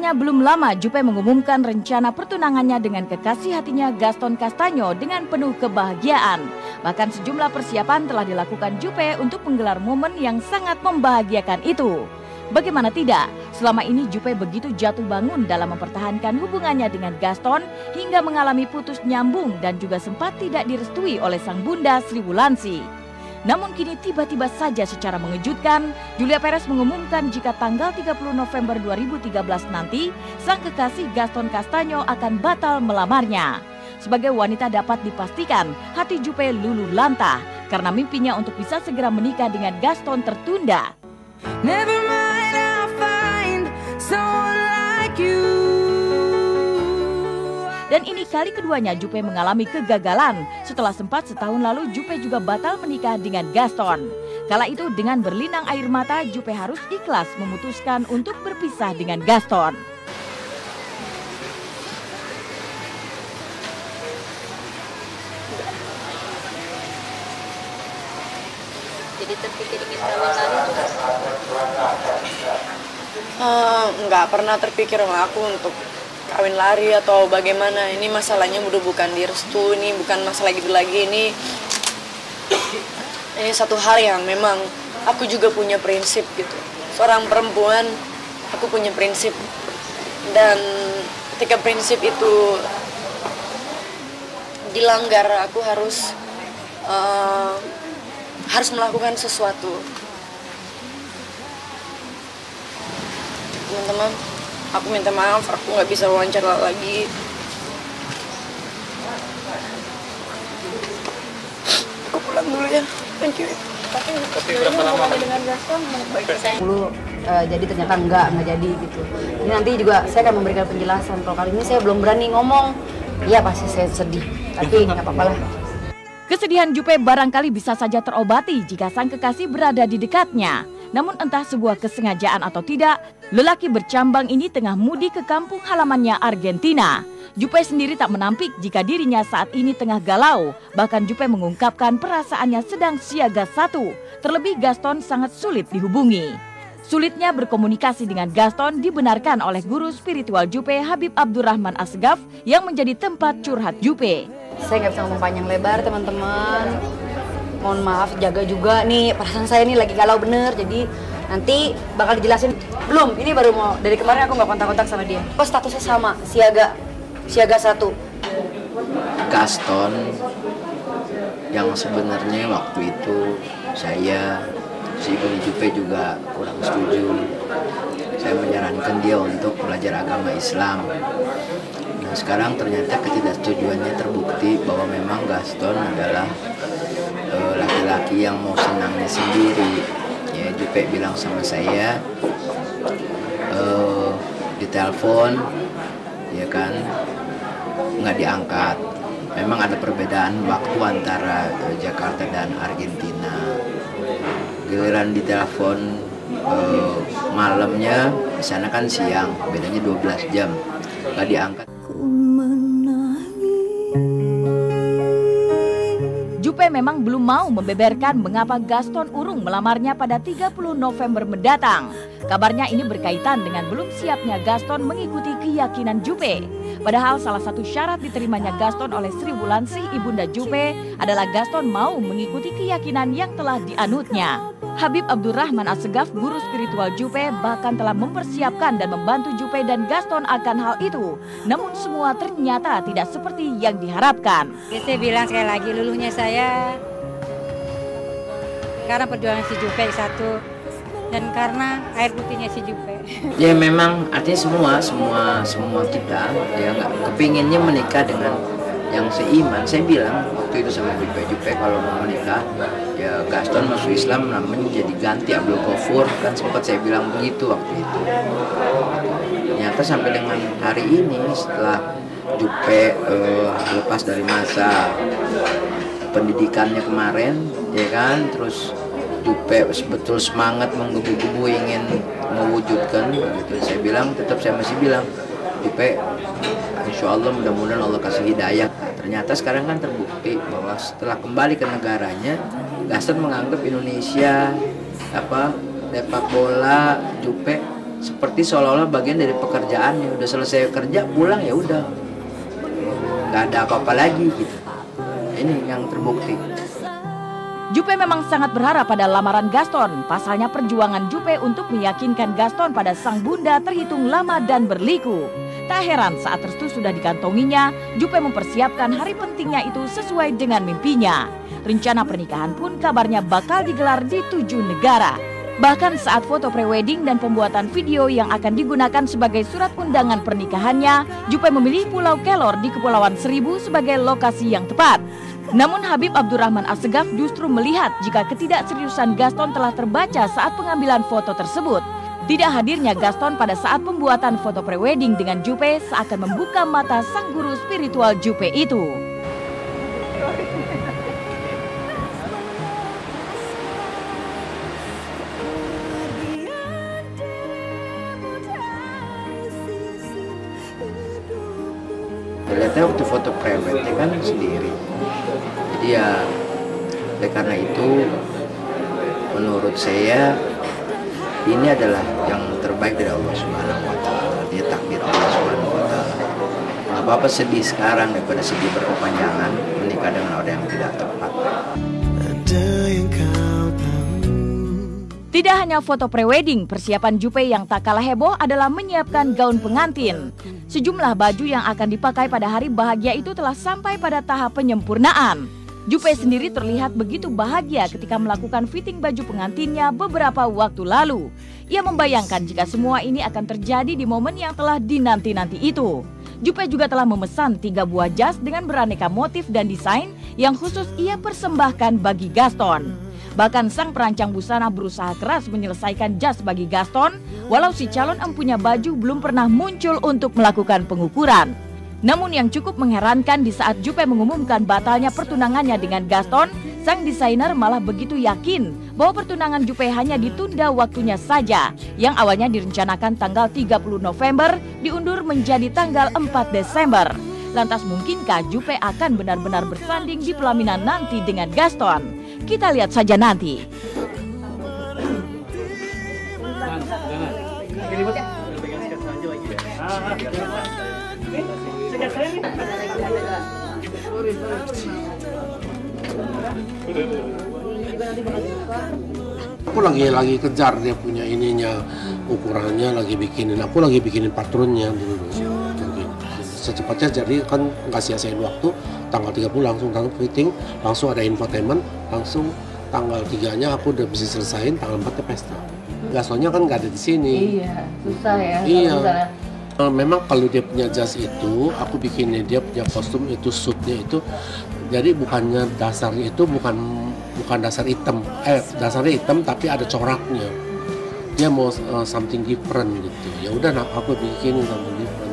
Sebenarnya belum lama Juppe mengumumkan rencana pertunangannya dengan kekasih hatinya Gaston Castaño dengan penuh kebahagiaan. Bahkan sejumlah persiapan telah dilakukan Juppe untuk menggelar momen yang sangat membahagiakan itu. Bagaimana tidak, selama ini Juppe begitu jatuh bangun dalam mempertahankan hubungannya dengan Gaston hingga mengalami putus nyambung dan juga sempat tidak direstui oleh sang bunda Sri Wulandsi. Namun kini tiba-tiba saja secara mengejutkan, Julia Perez mengumumkan jika tanggal 30 November 2013 nanti, sang kekasih Gaston Castaño akan batal melamarnya. Sebagai wanita dapat dipastikan, hati Juppe luluh lantah karena mimpinya untuk bisa segera menikah dengan Gaston tertunda. Never mind, I'll find someone like you. Dan ini kali keduanya Juppe mengalami kegagalan. Setelah sempat setahun lalu Juppe juga batal menikah dengan Gaston. Kala itu dengan berlinang air mata Juppe harus ikhlas memutuskan untuk berpisah dengan Gaston. Jadi terpikir ingin kawin lari? Nggak pernah terpikir sama aku untuk kawin lari atau bagaimana. Ini masalahnya udah bukan direstu, ini bukan masalah gitu lagi. Ini satu hal yang memang aku juga punya prinsip gitu. Seorang perempuan, aku punya prinsip. Dan ketika prinsip itu dilanggar, aku harus melakukan sesuatu. Teman-teman, aku minta maaf, aku nggak bisa wawancara lagi. Aku pulang dulu ya, thank you. Tapi berapa lama dengan Gaston baik-baik? Dulu jadi ternyata nggak jadi gitu. Ini nanti juga saya akan memberikan penjelasan. Kalau kali ini saya belum berani ngomong, ya pasti saya sedih. Tapi nggak apa-apa lah. Kesedihan Juppe barangkali bisa saja terobati jika sang kekasih berada di dekatnya. Namun entah sebuah kesengajaan atau tidak, lelaki bercambang ini tengah mudik ke kampung halamannya Argentina. Juppe sendiri tak menampik jika dirinya saat ini tengah galau. Bahkan Juppe mengungkapkan perasaannya sedang siaga satu. Terlebih Gaston sangat sulit dihubungi. Sulitnya berkomunikasi dengan Gaston dibenarkan oleh guru spiritual Juppe Habib Abdurrahman Assegaf yang menjadi tempat curhat Juppe. Saya nggak bisa ngomong panjang lebar teman-teman. Mohon maaf, jaga juga nih perasaan saya ini lagi galau bener. Jadi nanti bakal dijelasin. Belum, ini baru mau dari kemarin aku nggak kontak-kontak sama dia. Oh, statusnya sama, siaga satu. Gaston yang sebenarnya waktu itu saya si Ibu Juppe juga kurang setuju. Saya menyarankan dia untuk belajar agama Islam. Nah, sekarang ternyata ketidaksetujuannya terbukti bahwa memang Gaston adalah laki-laki yang mau senangnya sendiri. Ya, Juppe bilang sama saya di telepon, ya kan, nggak diangkat. Memang ada perbedaan waktu antara Jakarta dan Argentina. Giliran di telepon malamnya, di sana kan siang, bedanya 12 jam, nggak diangkat. Juppe memang belum mau membeberkan mengapa Gaston urung melamarnya pada 30 November mendatang. Kabarnya ini berkaitan dengan belum siapnya Gaston mengikuti keyakinan Juppe. Padahal salah satu syarat diterimanya Gaston oleh Sri Wulandsi, ibunda Juppe, adalah Gaston mau mengikuti keyakinan yang telah dianutnya. Habib Abdurrahman Assegaf, guru spiritual Juppe, bahkan telah mempersiapkan dan membantu Juppe dan Gaston akan hal itu. Namun semua ternyata tidak seperti yang diharapkan. Saya bilang sekali lagi, luluhnya saya karena perjuangan si Juppe satu, dan karena air putihnya si Juppe. Ya memang artinya semua kita ya nggak kepinginnya menikah dengan yang seiman. Saya bilang waktu itu sama Juppe kalau mau menikah ya Gaston masuk Islam namanya jadi ganti Abdul Ghafur, kan sempat saya bilang begitu waktu itu. Ternyata sampai dengan hari ini setelah Juppe lepas dari masa pendidikannya kemarin, ya kan, terus Juppe betul semangat menggebu-gebu ingin mewujudkan gitu. Saya bilang, tetap saya masih bilang, Juppe, insya Allah mudah-mudahan Allah kasih hidayah. Ternyata sekarang kan terbukti bahwa setelah kembali ke negaranya, Gaston menganggap Indonesia sepak bola Juppe seperti seolah-olah bagian dari pekerjaannya. Udah selesai kerja pulang ya udah, nggak ada apa-apa lagi gitu. Ini yang terbukti. Jupe memang sangat berharap pada lamaran Gaston. Pasalnya perjuangan Jupe untuk meyakinkan Gaston pada sang bunda terhitung lama dan berliku. Tak heran saat restu sudah dikantonginya, Jupe mempersiapkan hari pentingnya itu sesuai dengan mimpinya. Rencana pernikahan pun kabarnya bakal digelar di 7 negara. Bahkan saat foto prewedding dan pembuatan video yang akan digunakan sebagai surat undangan pernikahannya, Jupe memilih Pulau Kelor di Kepulauan Seribu sebagai lokasi yang tepat. Namun Habib Abdurrahman Assegaf justru melihat jika ketidakseriusan Gaston telah terbaca saat pengambilan foto tersebut. Tidak hadirnya Gaston pada saat pembuatan foto prewedding dengan Jupe seakan membuka mata sang guru spiritual Jupe itu. Lihatnya waktu foto prewednya kan sendiri. Jadi ya, oleh karena itu menurut saya ini adalah yang terbaik dari Allah Subhanahu wa Ta'ala. Dia takdir Allah Subhanahu wa Ta'ala. Nggak apa-apa sedih sekarang daripada sedih berkepanjangan menikah dengan orang yang tidak tepat. Tidak hanya foto prewedding, persiapan Jupe yang tak kalah heboh adalah menyiapkan gaun pengantin. Sejumlah baju yang akan dipakai pada hari bahagia itu telah sampai pada tahap penyempurnaan. Jupe sendiri terlihat begitu bahagia ketika melakukan fitting baju pengantinnya beberapa waktu lalu. Ia membayangkan jika semua ini akan terjadi di momen yang telah dinanti-nanti itu. Jupe juga telah memesan 3 buah jas dengan beraneka motif dan desain yang khusus ia persembahkan bagi Gaston. Bahkan sang perancang busana berusaha keras menyelesaikan jas bagi Gaston, walau si calon empunya baju belum pernah muncul untuk melakukan pengukuran. Namun yang cukup mengherankan di saat Jupe mengumumkan batalnya pertunangannya dengan Gaston, sang desainer malah begitu yakin bahwa pertunangan Jupe hanya ditunda waktunya saja, yang awalnya direncanakan tanggal 30 November diundur menjadi tanggal 4 Desember. Lantas mungkinkah Jupe akan benar-benar bersanding di pelaminan nanti dengan Gaston? Kita lihat saja nanti. Aku lagi kejar dia punya ininya, ukurannya lagi bikinin. Aku lagi bikinin patronnya dulu. Secepatnya, jadi kan nggak sia-siain waktu. Tanggal 30 langsung fitting, langsung ada infotainment, langsung tanggal 3-nya aku udah bisa selesain, tanggal 4-nya pesta. Gastonnya kan nggak ada di sini. Iya, susah ya. Iya. Memang kalau dia punya jas itu, aku bikinnya dia punya kostum itu, suitnya itu. Jadi bukannya dasarnya itu bukan dasar hitam. Dasarnya hitam tapi ada coraknya. Dia mau something different gitu. Ya udah, aku bikinin something different.